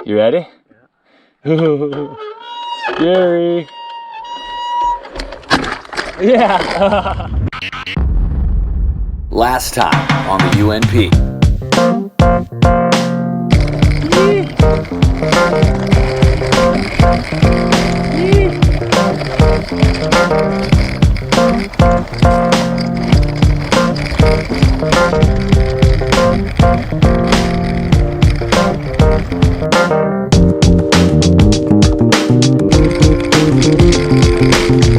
You ready? Yeah. Scary. Yeah. Last time on the UNP.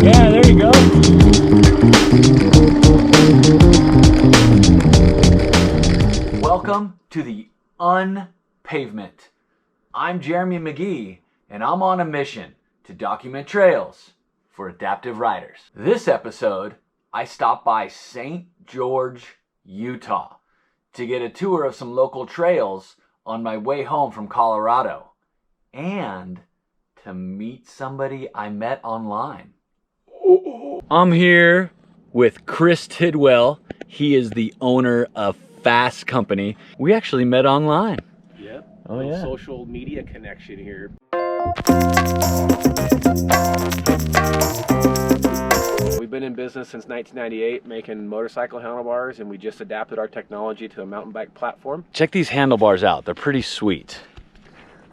Yeah, there you go. Welcome to the Unpavement. I'm Jeremy McGhee, and I'm on a mission to document trails for adaptive riders. This episode, I stopped by St. George, Utah to get a tour of some local trails on my way home from Colorado and to meet somebody I met online. I'm here with Chris Tidwell. He is the owner of Fasst Company. We actually met online. Yep. Oh yeah. Social media connection here. We've been in business since 1998 making motorcycle handlebars, and we just adapted our technology to a mountain bike platform. Check these handlebars out. They're pretty sweet.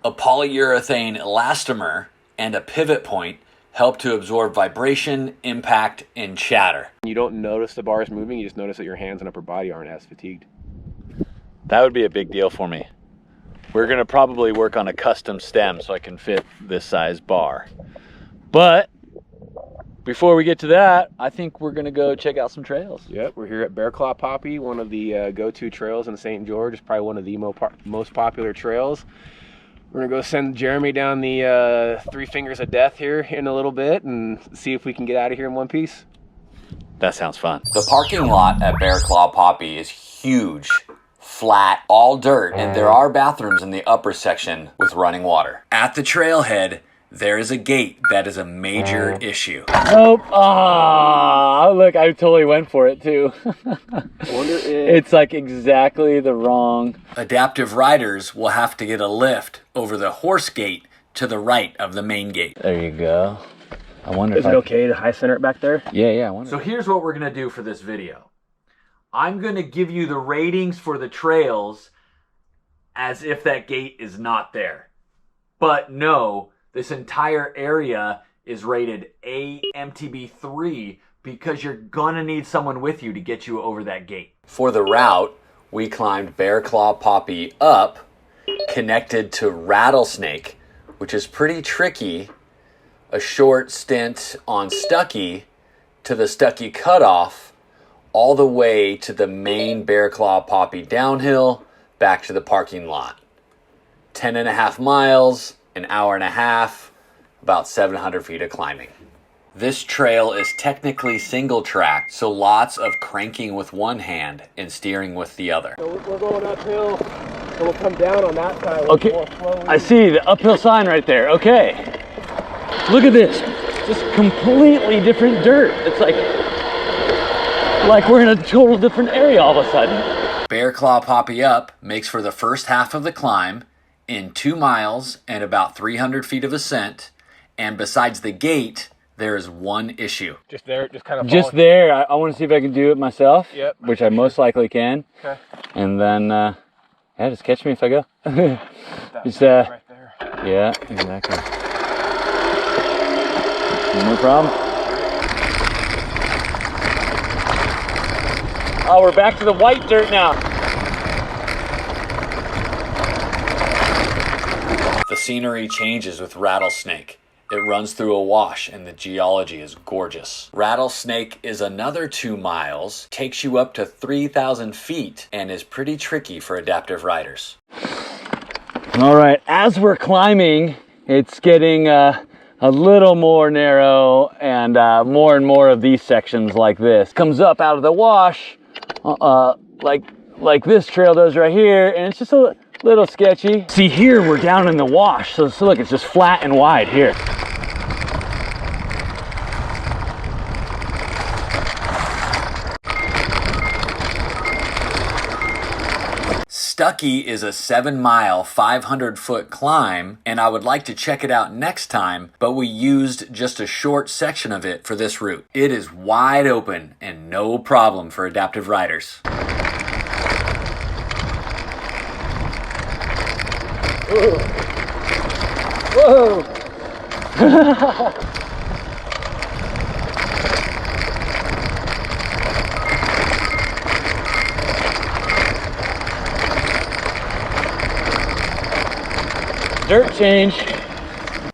A polyurethane elastomer and a pivot point help to absorb vibration, impact, and chatter. You don't notice the bars moving, you just notice that your hands and upper body aren't as fatigued. That would be a big deal for me. We're gonna probably work on a custom stem so I can fit this size bar. But before we get to that, I think we're gonna go check out some trails. Yep, we're here at Bearclaw Poppy, one of the go-to trails in St. George. It's probably one of the most popular trails. We're gonna go send Jeremy down the Three Fingers of Death here in a little bit and see if we can get out of here in one piece. That sounds fun. The parking lot at Bearclaw Poppy is huge, flat, all dirt, and there are bathrooms in the upper section with running water. At the trailhead, there is a gate that is a major issue. Nope. Ah, look, I totally went for it too. Wonder if It's like exactly the wrong. Adaptive riders will have to get a lift over the horse gate to the right of the main gate. There you go. I wonder is if it okay to high center it back there? Yeah, I wonder. So here's what we're gonna do for this video. I'm gonna give you the ratings for the trails as if that gate is not there. But no, this entire area is rated aMTB 3 because you're gonna need someone with you to get you over that gate. For the route, we climbed Bearclaw Poppy up, connected to Rattlesnake, which is pretty tricky, a short stint on Stucky to the Stucky cutoff, all the way to the main Bearclaw Poppy downhill, back to the parking lot. 10.5 miles, an hour and a half, about 700 feet of climbing. This trail is technically single track, so lots of cranking with one hand and steering with the other. So we're going uphill, and we'll come down on that side. Okay, I see the uphill sign right there. Okay. Look at this. Just completely different dirt. It's like we're in a total different area all of a sudden. Bearclaw Poppy up makes for the first half of the climb in 2 miles and about 300 feet of ascent, and besides the gate, there is one issue. Just there, just kind of Just there. I want to see if I can do it myself. Yep. Which I most likely can. Okay. And then, yeah, just catch me if I go. Just, right there. yeah, exactly. No problem. Oh, we're back to the white dirt now. The scenery changes with Rattlesnake. It runs through a wash and the geology is gorgeous. Rattlesnake is another 2 miles, takes you up to 3,000 feet, and is pretty tricky for adaptive riders. All right, as we're climbing, it's getting a little more narrow, and more of these sections like this comes up out of the wash, like this trail does right here, and it's just a little sketchy. See, here we're down in the wash, so look, it's just flat and wide here. Stuckey is a 7-mile, 500-foot climb, and I would like to check it out next time, but we used just a short section of it for this route. It is wide open and no problem for adaptive riders. Whoa! Dirt change.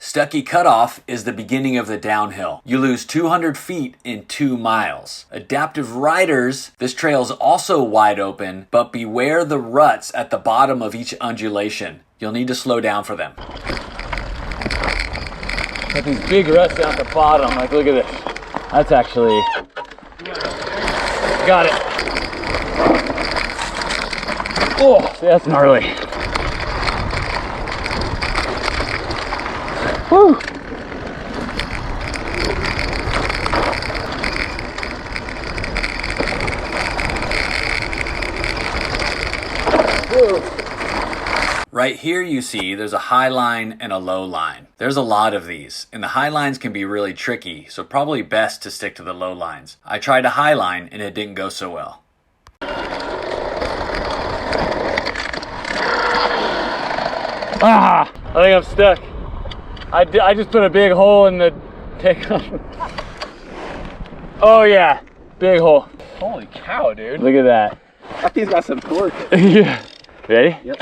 Stuckey Cutoff is the beginning of the downhill. You lose 200 feet in 2 miles. Adaptive riders, this trail is also wide open, but beware the ruts at the bottom of each undulation. You'll need to slow down for them. Got these big ruts down at the bottom. Like, look at this. That's actually... Got it. Oh, see, that's gnarly. Woo! Right here you see there's a high line and a low line. There's a lot of these, and the high lines can be really tricky, so probably best to stick to the low lines. I tried a high line and it didn't go so well. Ah! I think I'm stuck. I just put a big hole in the takeoff. Oh yeah, big hole. Holy cow, dude. Look at that. That thing's got some torque. Yeah. Ready? Yep.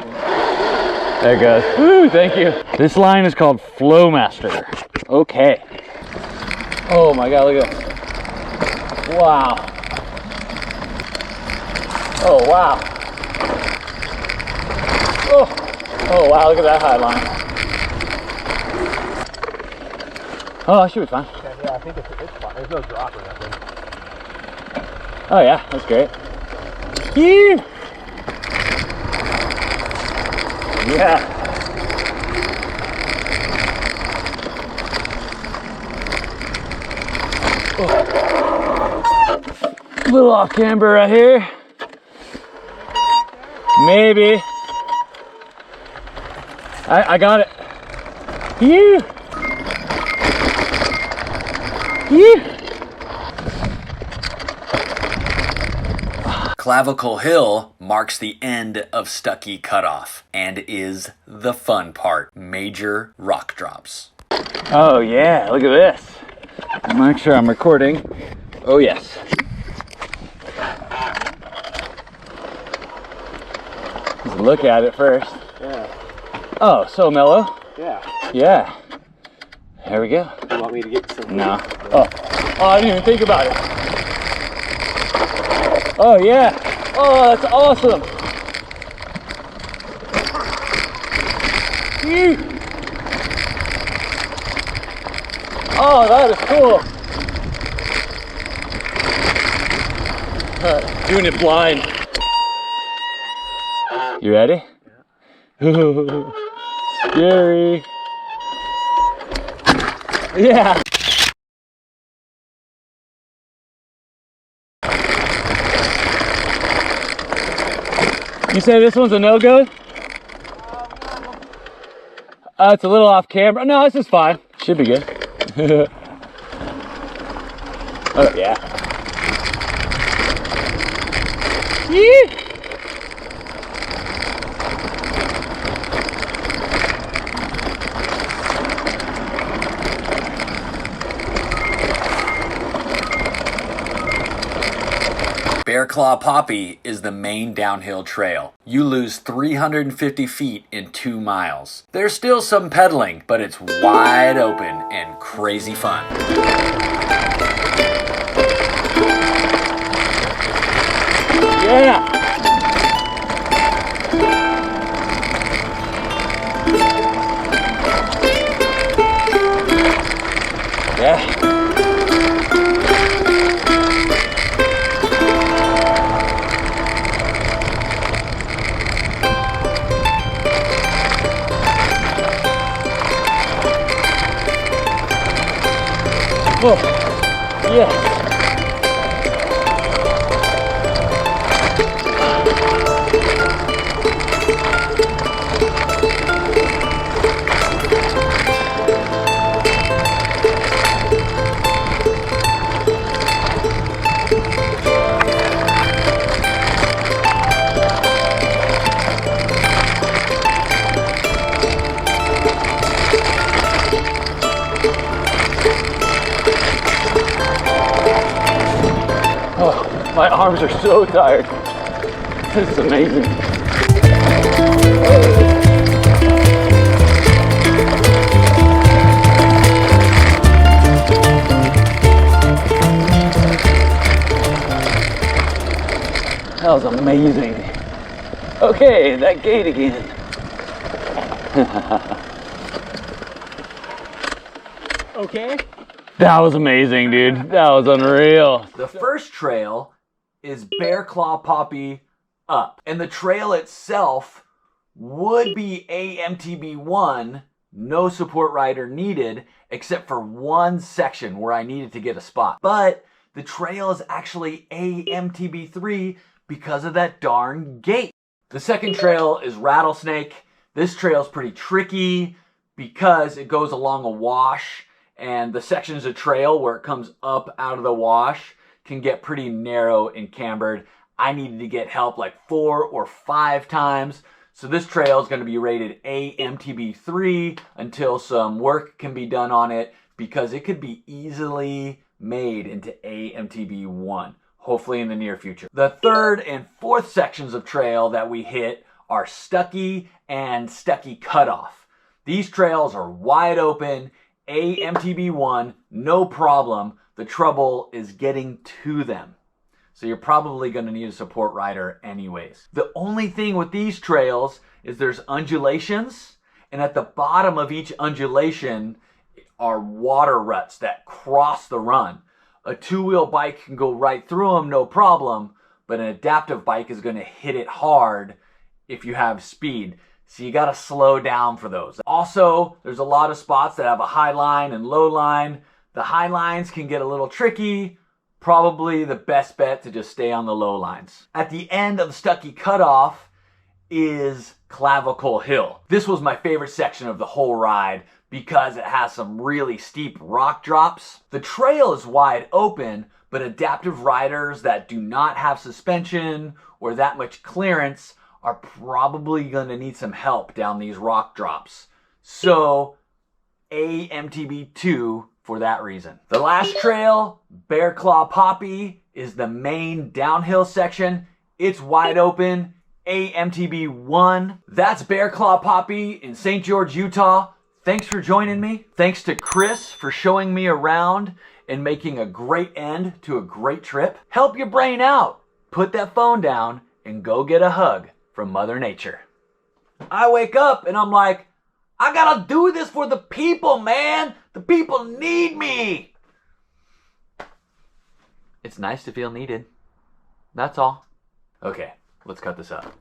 There it goes. Woo, thank you. This line is called Flowmaster. Okay. Oh my God, look at this. Wow. Oh wow. Oh wow, look at that high line. Oh, I should be fine. Yeah, I think it's fine. There's no drop or nothing. Oh yeah, that's great. Yeah. Yeah. Oh. A little off camber right here. Maybe. I got it. Yeah. Yeah. Clavicle Hill marks the end of Stuckey Cutoff and is the fun part. Major rock drops. Oh yeah, look at this. Make sure I'm recording. Oh yes. Let's look at it first. Yeah. Oh, so mellow. Yeah. Yeah. There we go. You want me to get some? No. Oh, I didn't even think about it. Oh yeah. Oh, that's awesome. Phew. Oh, that is cool. Doing it blind. You ready? Yeah. Scary. Yeah. You say this one's a no-go? It's a little off camera. No, this is fine. Should be good. Oh, yeah. Yee! Bearclaw Poppy is the main downhill trail. You lose 350 feet in 2 miles. There's still some pedaling, but it's wide open and crazy fun. Yeah! Yeah. Oh, yes. arms are so tired. This is amazing. That was amazing. Okay, that gate again. Okay. That was amazing, dude. That was unreal. The first trail is Bearclaw Poppy up, and the trail itself would be aMTB 1, no support rider needed, except for one section where I needed to get a spot. But the trail is actually aMTB 3 because of that darn gate. The second trail is Rattlesnake. This trail is pretty tricky because it goes along a wash, and the sections of trail where it comes up out of the wash can get pretty narrow and cambered. I needed to get help like 4 or 5 times. So this trail is going to be rated aMTB 3 until some work can be done on it, because it could be easily made into aMTB 1, hopefully in the near future. The third and fourth sections of trail that we hit are Stucky and Stucky Cutoff. These trails are wide open, aMTB 1, no problem. The trouble is getting to them. So you're probably going to need a support rider anyways. The only thing with these trails is there's undulations, and at the bottom of each undulation are water ruts that cross the run. A two-wheel bike can go right through them, no problem, but an adaptive bike is going to hit it hard if you have speed. So you got to slow down for those. Also, there's a lot of spots that have a high line and low line. The high lines can get a little tricky. Probably the best bet to just stay on the low lines. At the end of the Stucky Cutoff is Clavicle Hill. This was my favorite section of the whole ride because it has some really steep rock drops. The trail is wide open, but adaptive riders that do not have suspension or that much clearance are probably going to need some help down these rock drops. So aMTB 2 for that reason. The last trail, Bearclaw Poppy, is the main downhill section. It's wide open, aMTB 1. That's Bearclaw Poppy in St. George, Utah. Thanks for joining me. Thanks to Chris for showing me around and making a great end to a great trip. Help your brain out. Put that phone down and go get a hug from Mother Nature. I wake up and I'm like, I gotta do this for the people, man. The people need me. It's nice to feel needed. That's all. Okay, let's cut this up.